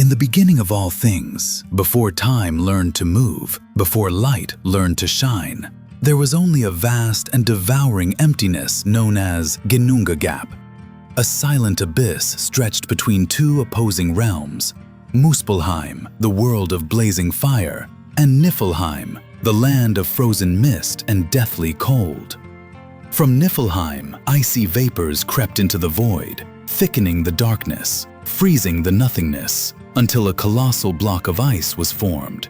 In the beginning of all things, before time learned to move, before light learned to shine, there was only a vast and devouring emptiness known as Ginnungagap, a silent abyss stretched between two opposing realms, Muspelheim, the world of blazing fire, and Niflheim, the land of frozen mist and deathly cold. From Niflheim, icy vapors crept into the void, thickening the darkness, freezing the nothingness, until a colossal block of ice was formed.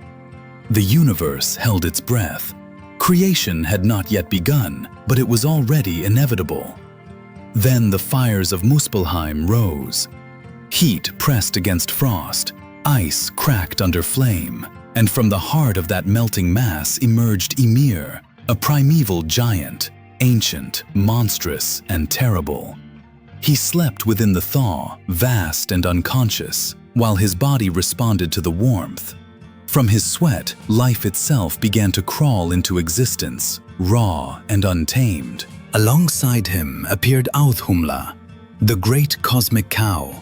The universe held its breath. Creation had not yet begun, but it was already inevitable. Then the fires of Muspelheim rose. Heat pressed against frost, ice cracked under flame, and from the heart of that melting mass emerged Ymir, a primeval giant, ancient, monstrous, and terrible. He slept within the thaw, vast and unconscious, while his body responded to the warmth. From his sweat, life itself began to crawl into existence, raw and untamed. Alongside him appeared Auðhumla, the great cosmic cow,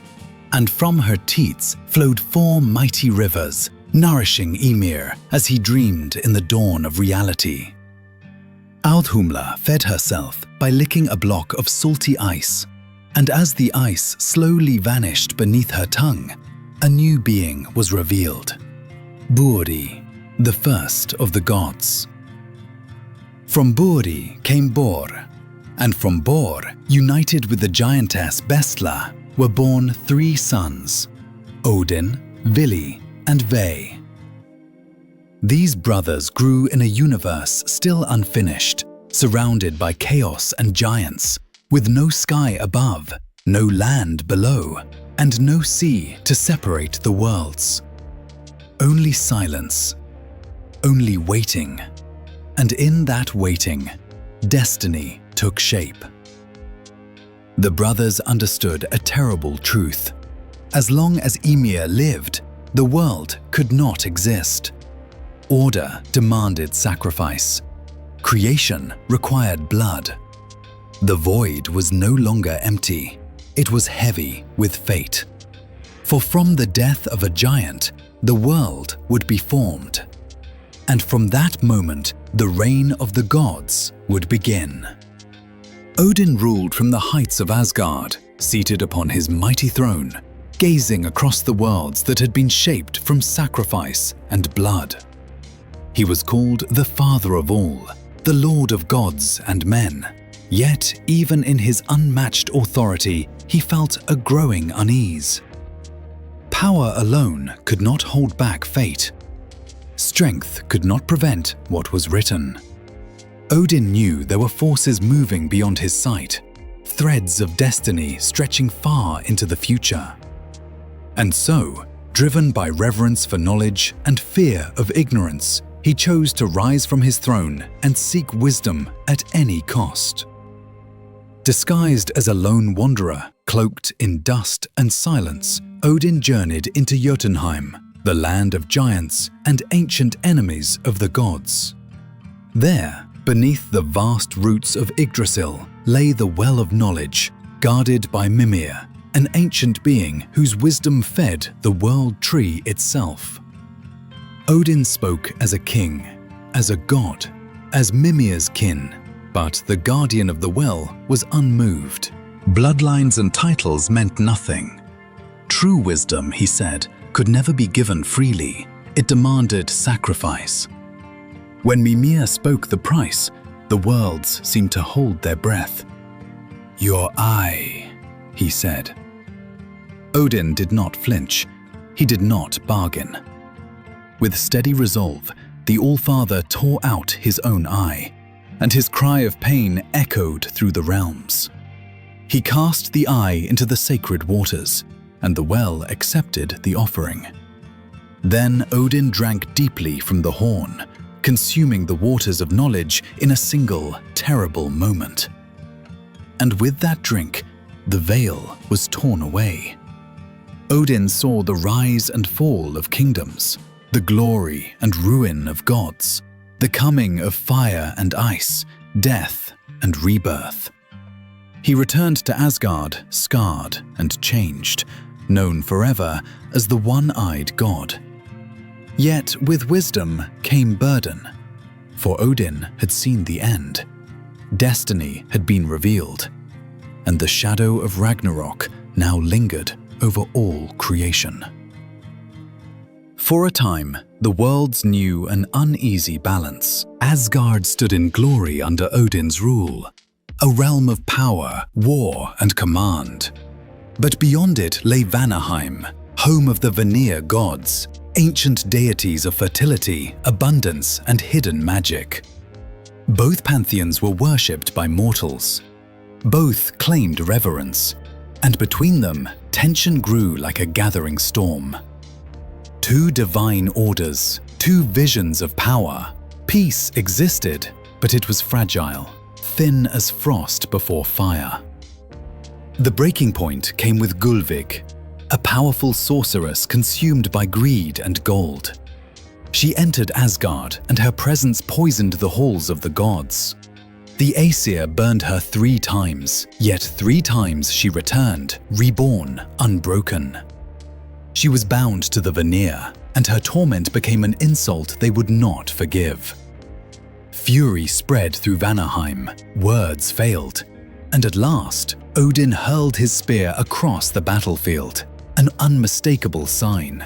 and from her teats flowed 4 mighty rivers, nourishing Ymir as he dreamed in the dawn of reality. Auðhumla fed herself by licking a block of salty ice, and as the ice slowly vanished beneath her tongue, a new being was revealed. Buri, the first of the gods. From Buri came Bor, and from Bor, united with the giantess Bestla, were born 3 sons, Odin, Vili, and Ve. These brothers grew in a universe still unfinished, surrounded by chaos and giants, with no sky above, no land below, and no sea to separate the worlds. Only silence, only waiting, and in that waiting, destiny took shape. The brothers understood a terrible truth. As long as Ymir lived, the world could not exist. Order demanded sacrifice. Creation required blood. The void was no longer empty. It was heavy with fate. For from the death of a giant, the world would be formed. And from that moment, the reign of the gods would begin. Odin ruled from the heights of Asgard, seated upon his mighty throne, gazing across the worlds that had been shaped from sacrifice and blood. He was called the Father of all, the Lord of gods and men. Yet, even in his unmatched authority, he felt a growing unease. Power alone could not hold back fate. Strength could not prevent what was written. Odin knew there were forces moving beyond his sight, threads of destiny stretching far into the future. And so, driven by reverence for knowledge and fear of ignorance, he chose to rise from his throne and seek wisdom at any cost. Disguised as a lone wanderer, cloaked in dust and silence, Odin journeyed into Jotunheim, the land of giants and ancient enemies of the gods. There, beneath the vast roots of Yggdrasil, lay the well of knowledge, guarded by Mimir, an ancient being whose wisdom fed the world tree itself. Odin spoke as a king, as a god, as Mimir's kin, but the guardian of the well was unmoved. Bloodlines and titles meant nothing. True wisdom, he said, could never be given freely. It demanded sacrifice. When Mimir spoke the price, the worlds seemed to hold their breath. "Your eye," he said. Odin did not flinch. He did not bargain. With steady resolve, the Allfather tore out his own eye, and his cry of pain echoed through the realms. He cast the eye into the sacred waters, and the well accepted the offering. Then Odin drank deeply from the horn, consuming the waters of knowledge in a single, terrible moment. And with that drink, the veil was torn away. Odin saw the rise and fall of kingdoms, the glory and ruin of gods, the coming of fire and ice, death and rebirth. He returned to Asgard, scarred and changed, known forever as the one-eyed god. Yet with wisdom came burden, for Odin had seen the end. Destiny had been revealed, and the shadow of Ragnarok now lingered over all creation. For a time, the worlds knew an uneasy balance. Asgard stood in glory under Odin's rule, a realm of power, war, and command. But beyond it lay Vanaheim, home of the Vanir gods, ancient deities of fertility, abundance, and hidden magic. Both pantheons were worshipped by mortals. Both claimed reverence, and between them, tension grew like a gathering storm. Two divine orders, two visions of power. Peace existed, but it was fragile, thin as frost before fire. The breaking point came with Gullveig, a powerful sorceress consumed by greed and gold. She entered Asgard, and her presence poisoned the halls of the gods. The Aesir burned her 3 times, yet 3 times she returned, reborn, unbroken. She was bound to the Vanir, and her torment became an insult they would not forgive. Fury spread through Vanaheim, words failed, and at last, Odin hurled his spear across the battlefield, an unmistakable sign.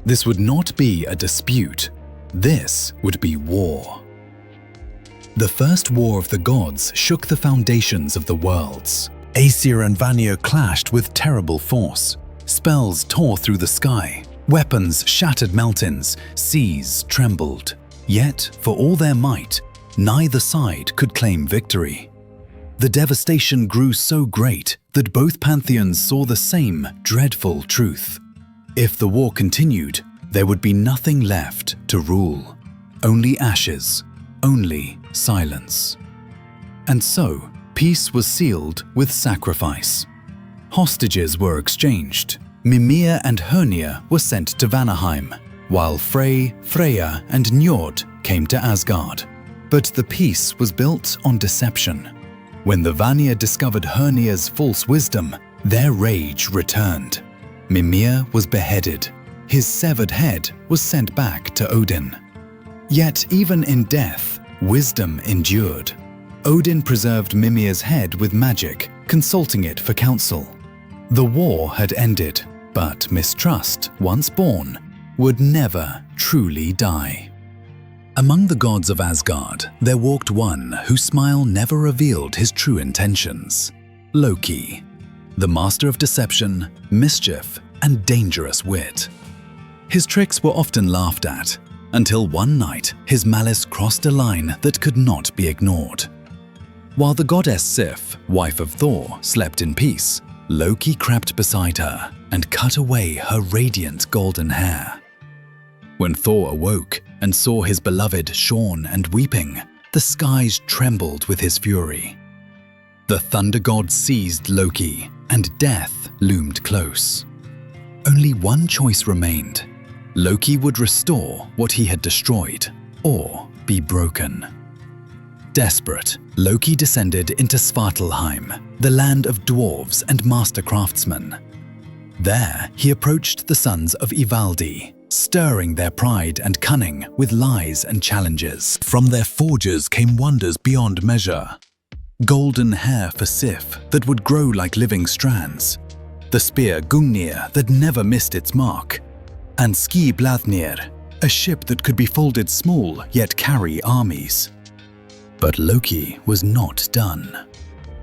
This would not be a dispute, this would be war. The first war of the gods shook the foundations of the worlds. Aesir and Vanir clashed with terrible force. Spells tore through the sky, weapons shattered mountains, seas trembled. Yet, for all their might, neither side could claim victory. The devastation grew so great that both pantheons saw the same dreadful truth. If the war continued, there would be nothing left to rule. Only ashes, only silence. And so, peace was sealed with sacrifice. Hostages were exchanged. Mimir and Hörnir were sent to Vanaheim, while Frey, Freya, and Njord came to Asgard. But the peace was built on deception. When the Vanir discovered Hörnir's false wisdom, their rage returned. Mimir was beheaded. His severed head was sent back to Odin. Yet even in death, wisdom endured. Odin preserved Mimir's head with magic, consulting it for counsel. The war had ended, but mistrust, once born, would never truly die. Among the gods of Asgard, there walked one whose smile never revealed his true intentions. Loki, the master of deception, mischief, and dangerous wit. His tricks were often laughed at, until one night his malice crossed a line that could not be ignored. While the goddess Sif, wife of Thor, slept in peace, Loki crept beside her and cut away her radiant golden hair. When Thor awoke and saw his beloved shorn and weeping, the skies trembled with his fury. The thunder god seized Loki, and death loomed close. Only one choice remained. Loki would restore what he had destroyed, or be broken. Desperate, Loki descended into Svartalheim, the land of dwarves and master craftsmen. There, he approached the sons of Ivaldi, stirring their pride and cunning with lies and challenges. From their forges came wonders beyond measure. Golden hair for Sif that would grow like living strands, the spear Gungnir that never missed its mark, and Ski Blathnir, a ship that could be folded small yet carry armies. But Loki was not done.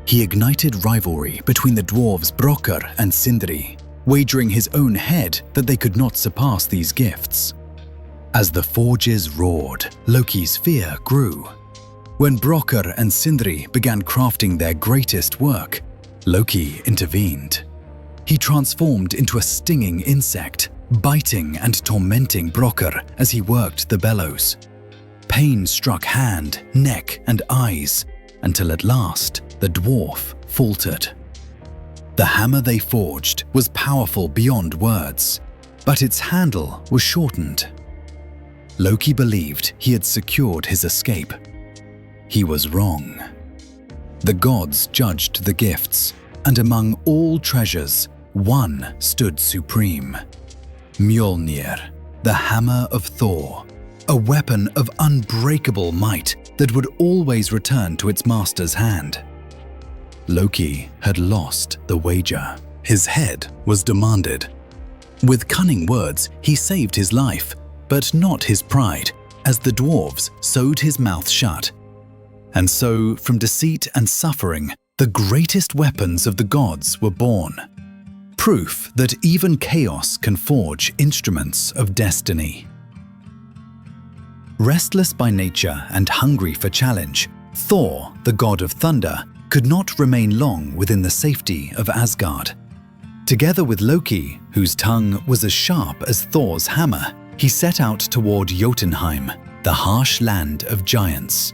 He ignited rivalry between the dwarves Brokkr and Sindri, wagering his own head that they could not surpass these gifts. As the forges roared, Loki's fear grew. When Brokkr and Sindri began crafting their greatest work, Loki intervened. He transformed into a stinging insect, biting and tormenting Brokkr as he worked the bellows. Pain struck hand, neck, and eyes, until at last the dwarf faltered. The hammer they forged was powerful beyond words, but its handle was shortened. Loki believed he had secured his escape. He was wrong. The gods judged the gifts, and among all treasures, one stood supreme. Mjolnir, the hammer of Thor, a weapon of unbreakable might that would always return to its master's hand. Loki had lost the wager. His head was demanded. With cunning words, he saved his life, but not his pride, as the dwarves sewed his mouth shut. And so, from deceit and suffering, the greatest weapons of the gods were born. Proof that even chaos can forge instruments of destiny. Restless by nature and hungry for challenge, Thor, the god of thunder, could not remain long within the safety of Asgard. Together with Loki, whose tongue was as sharp as Thor's hammer, he set out toward Jotunheim, the harsh land of giants.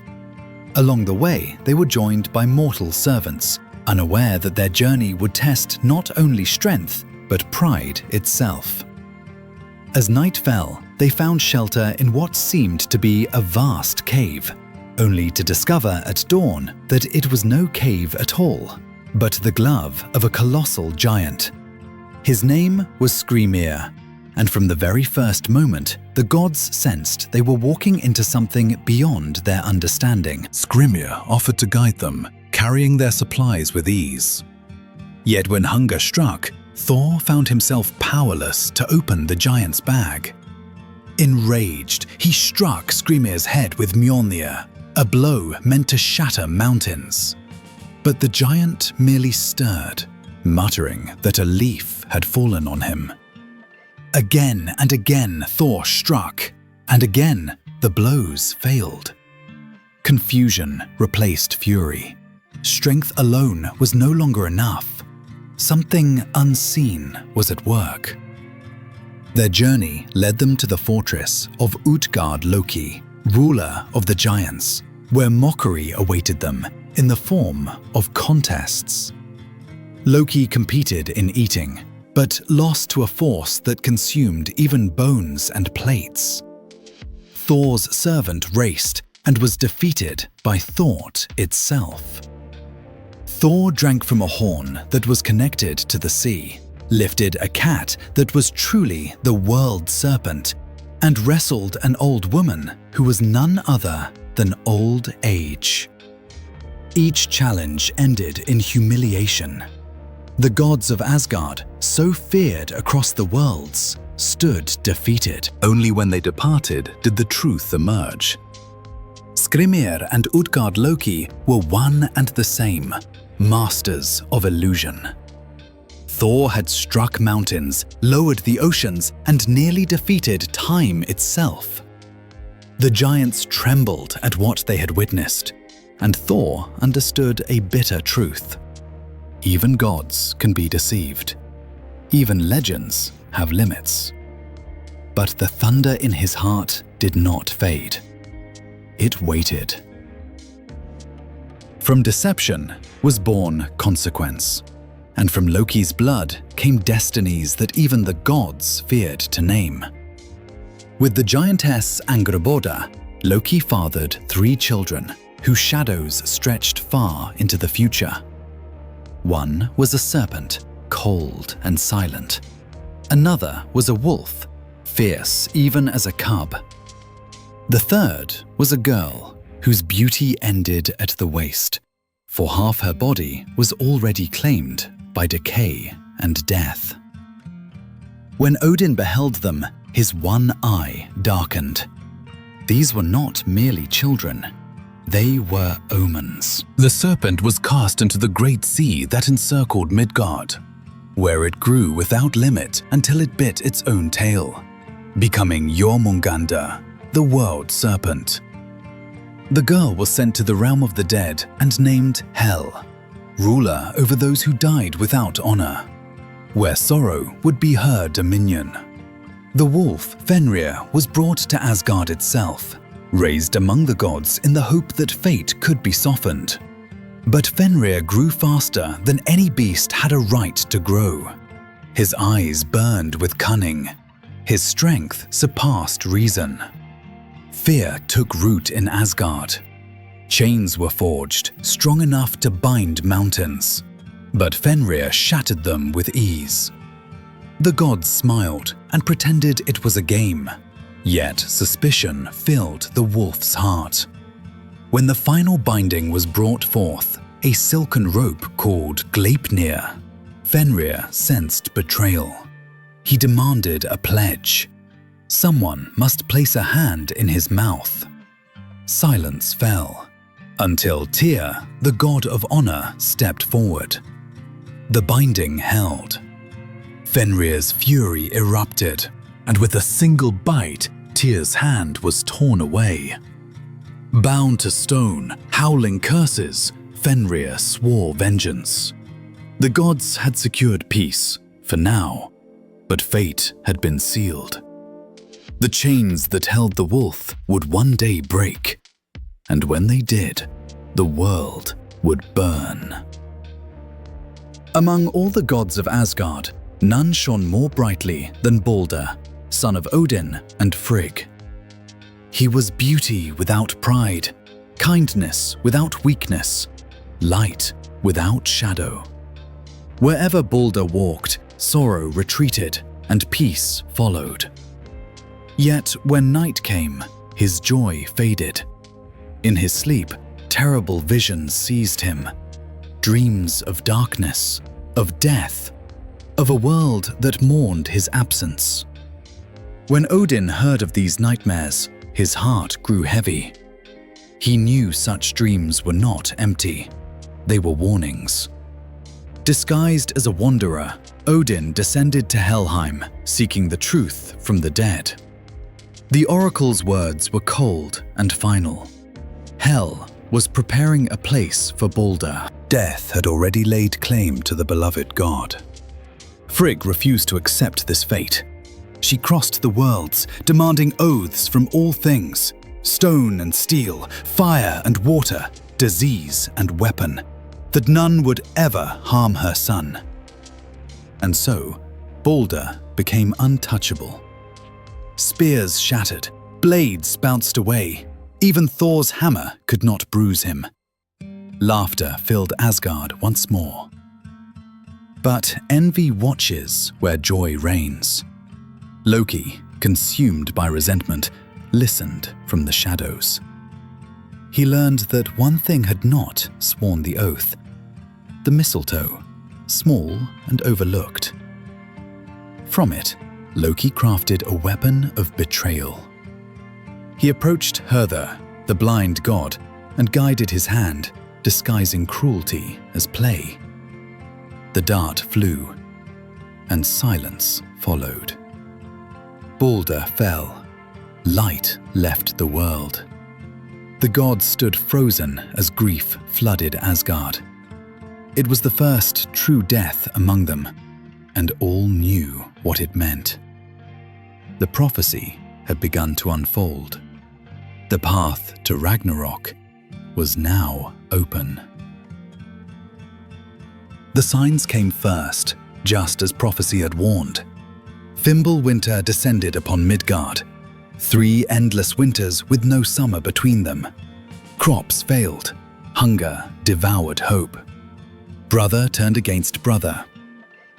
Along the way, they were joined by mortal servants, unaware that their journey would test not only strength, but pride itself. As night fell, they found shelter in what seemed to be a vast cave, only to discover at dawn that it was no cave at all, but the glove of a colossal giant. His name was Skrymir, and from the very first moment, the gods sensed they were walking into something beyond their understanding. Skrymir offered to guide them, carrying their supplies with ease. Yet when hunger struck, Thor found himself powerless to open the giant's bag. Enraged, he struck Skrymir's head with Mjolnir, a blow meant to shatter mountains. But the giant merely stirred, muttering that a leaf had fallen on him. Again and again Thor struck, and again the blows failed. Confusion replaced fury. Strength alone was no longer enough. Something unseen was at work. Their journey led them to the fortress of Utgard-Loki, ruler of the giants, where mockery awaited them in the form of contests. Loki competed in eating, but lost to a force that consumed even bones and plates. Thor's servant raced and was defeated by thought itself. Thor drank from a horn that was connected to the sea, lifted a cat that was truly the world serpent, and wrestled an old woman who was none other than old age. Each challenge ended in humiliation. The gods of Asgard, so feared across the worlds, stood defeated. Only when they departed did the truth emerge. Skrymir and Utgard-Loki were one and the same, masters of illusion. Thor had struck mountains, lowered the oceans, and nearly defeated time itself. The giants trembled at what they had witnessed, and Thor understood a bitter truth. Even gods can be deceived. Even legends have limits. But the thunder in his heart did not fade. It waited. From deception was born consequence, and from Loki's blood came destinies that even the gods feared to name. With the giantess Angrboda, Loki fathered 3 children whose shadows stretched far into the future. One was a serpent, cold and silent. Another was a wolf, fierce even as a cub. The third was a girl whose beauty ended at the waist, for half her body was already claimed by decay and death. When Odin beheld them, his one eye darkened. These were not merely children. They were omens. The serpent was cast into the great sea that encircled Midgard, where it grew without limit until it bit its own tail, becoming Jormungandr, the world serpent. The girl was sent to the realm of the dead and named Hel, ruler over those who died without honor, where sorrow would be her dominion. The wolf Fenrir was brought to Asgard itself, raised among the gods in the hope that fate could be softened. But Fenrir grew faster than any beast had a right to grow. His eyes burned with cunning. His strength surpassed reason. Fear took root in Asgard. Chains were forged, strong enough to bind mountains. but Fenrir shattered them with ease. The gods smiled and pretended it was a game, yet suspicion filled the wolf's heart. When the final binding was brought forth, a silken rope called Gleipnir, Fenrir sensed betrayal. He demanded a pledge. Someone must place a hand in his mouth. Silence fell, until Tyr, the god of honor, stepped forward. The binding held. Fenrir's fury erupted, and with a single bite, Tyr's hand was torn away. Bound to stone, howling curses, Fenrir swore vengeance. The gods had secured peace, for now, but fate had been sealed. The chains that held the wolf would one day break, and when they did, the world would burn. Among all the gods of Asgard, none shone more brightly than Balder, son of Odin and Frigg. He was beauty without pride, kindness without weakness, light without shadow. Wherever Balder walked, sorrow retreated and peace followed. Yet when night came, his joy faded. In his sleep, terrible visions seized him. Dreams of darkness, of death, of a world that mourned his absence. When Odin heard of these nightmares, his heart grew heavy. He knew such dreams were not empty. They were warnings. Disguised as a wanderer, Odin descended to Helheim, seeking the truth from the dead. The oracle's words were cold and final. Hell was preparing a place for Balder. Death had already laid claim to the beloved god. Frigg refused to accept this fate. She crossed the worlds, demanding oaths from all things: stone and steel, fire and water, disease and weapon, that none would ever harm her son. And so, Balder became untouchable. Spears shattered, blades bounced away. Even Thor's hammer could not bruise him. Laughter filled Asgard once more. But envy watches where joy reigns. Loki, consumed by resentment, listened from the shadows. He learned that one thing had not sworn the oath: the mistletoe, small and overlooked. From it, Loki crafted a weapon of betrayal. He approached Hertha, the blind god, and guided his hand, disguising cruelty as play. The dart flew, and silence followed. Balder fell. Light left the world. The gods stood frozen as grief flooded Asgard. It was the first true death among them, and all knew what it meant. The prophecy had begun to unfold. The path to Ragnarok was now open. The signs came first, just as prophecy had warned. Fimbulwinter descended upon Midgard. 3 endless winters with no summer between them. Crops failed. Hunger devoured hope. Brother turned against brother.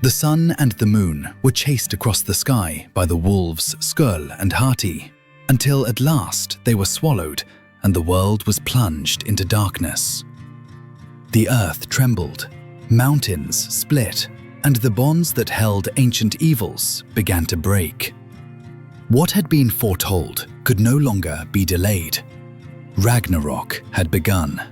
The sun and the moon were chased across the sky by the wolves Sköll and Hati, until at last they were swallowed and the world was plunged into darkness. The earth trembled, mountains split, and the bonds that held ancient evils began to break. What had been foretold could no longer be delayed. Ragnarok had begun.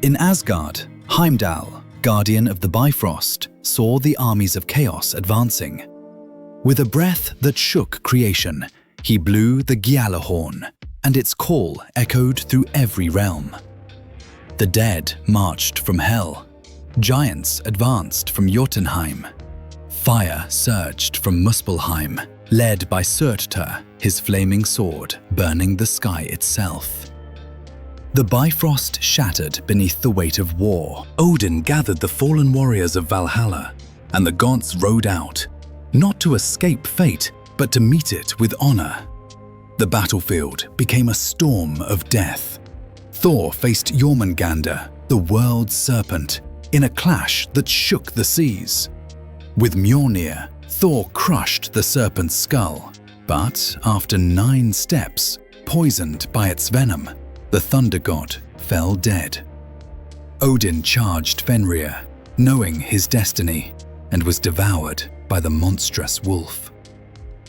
In Asgard, Heimdall, guardian of the Bifrost, saw the armies of chaos advancing. With a breath that shook creation, he blew the Gjallarhorn, and its call echoed through every realm. The dead marched from hell. Giants advanced from Jotunheim. Fire surged from Muspelheim, led by Surtur, his flaming sword burning the sky itself. The Bifrost shattered beneath the weight of war. Odin gathered the fallen warriors of Valhalla, and the gods rode out, not to escape fate, but to meet it with honor. The battlefield became a storm of death. Thor faced Jormungandr, the world's serpent, in a clash that shook the seas. With Mjolnir, Thor crushed the serpent's skull, but after 9 steps, poisoned by its venom, the thunder god fell dead. Odin charged Fenrir, knowing his destiny, and was devoured by the monstrous wolf.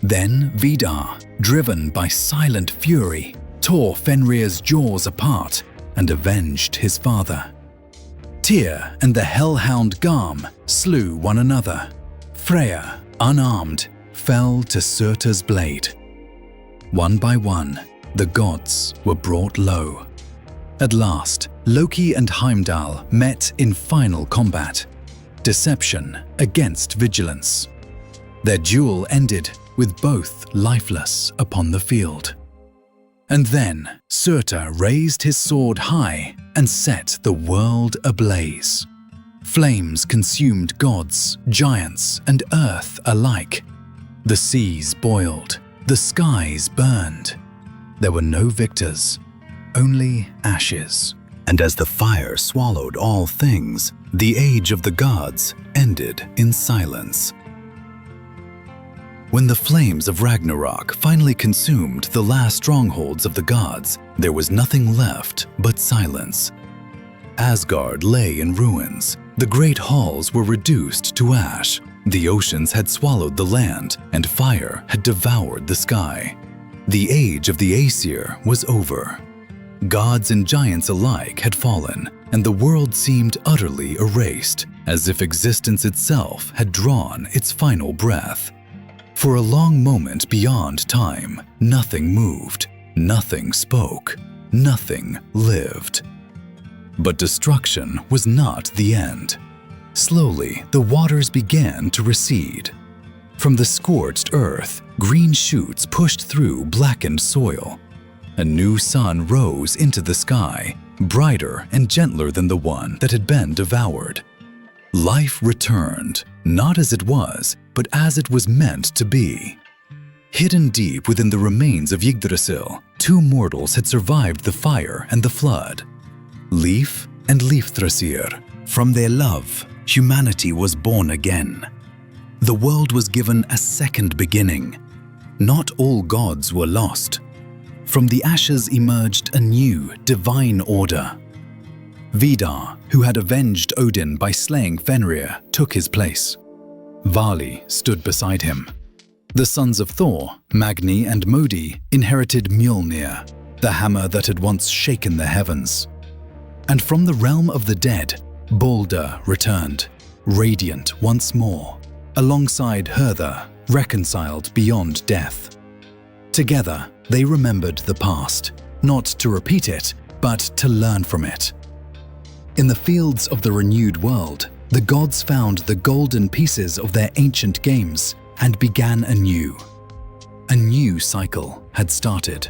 Then Vidar, driven by silent fury, tore Fenrir's jaws apart and avenged his father. Tyr and the hellhound Garm slew one another. Freya, unarmed, fell to Surtur's blade. One by one, the gods were brought low. At last, Loki and Heimdall met in final combat. Deception against vigilance. Their duel ended with both lifeless upon the field. And then Surtur raised his sword high and set the world ablaze. Flames consumed gods, giants, and earth alike. The seas boiled, the skies burned. There were no victors, only ashes. And as the fire swallowed all things, the age of the gods ended in silence. When the flames of Ragnarok finally consumed the last strongholds of the gods, there was nothing left but silence. Asgard lay in ruins. The great halls were reduced to ash. The oceans had swallowed the land, and fire had devoured the sky. The age of the Aesir was over. Gods and giants alike had fallen, and the world seemed utterly erased, as if existence itself had drawn its final breath. For a long moment beyond time, nothing moved, nothing spoke, nothing lived. But destruction was not the end. Slowly, the waters began to recede. From the scorched earth, green shoots pushed through blackened soil. A new sun rose into the sky, brighter and gentler than the one that had been devoured. Life returned, not as it was, but as it was meant to be. Hidden deep within the remains of Yggdrasil, 2 mortals had survived the fire and the flood. Lif and Lifthrasir. From their love, humanity was born again. The world was given a second beginning. Not all gods were lost. From the ashes emerged a new, divine order. Vidar, who had avenged Odin by slaying Fenrir, took his place. Vali stood beside him. The sons of Thor, Magni and Modi, inherited Mjolnir, the hammer that had once shaken the heavens. And from the realm of the dead, Balder returned, radiant once more, alongside Hertha, reconciled beyond death. Together, they remembered the past, not to repeat it, but to learn from it. In the fields of the renewed world, the gods found the golden pieces of their ancient games and began anew. A new cycle had started.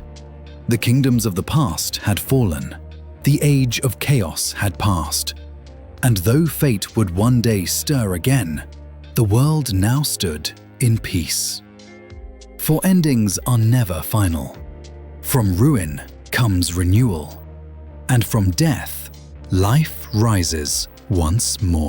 The kingdoms of the past had fallen. The age of chaos had passed. And though fate would one day stir again, the world now stood in peace. For endings are never final. From ruin comes renewal, and from death, life rises once more.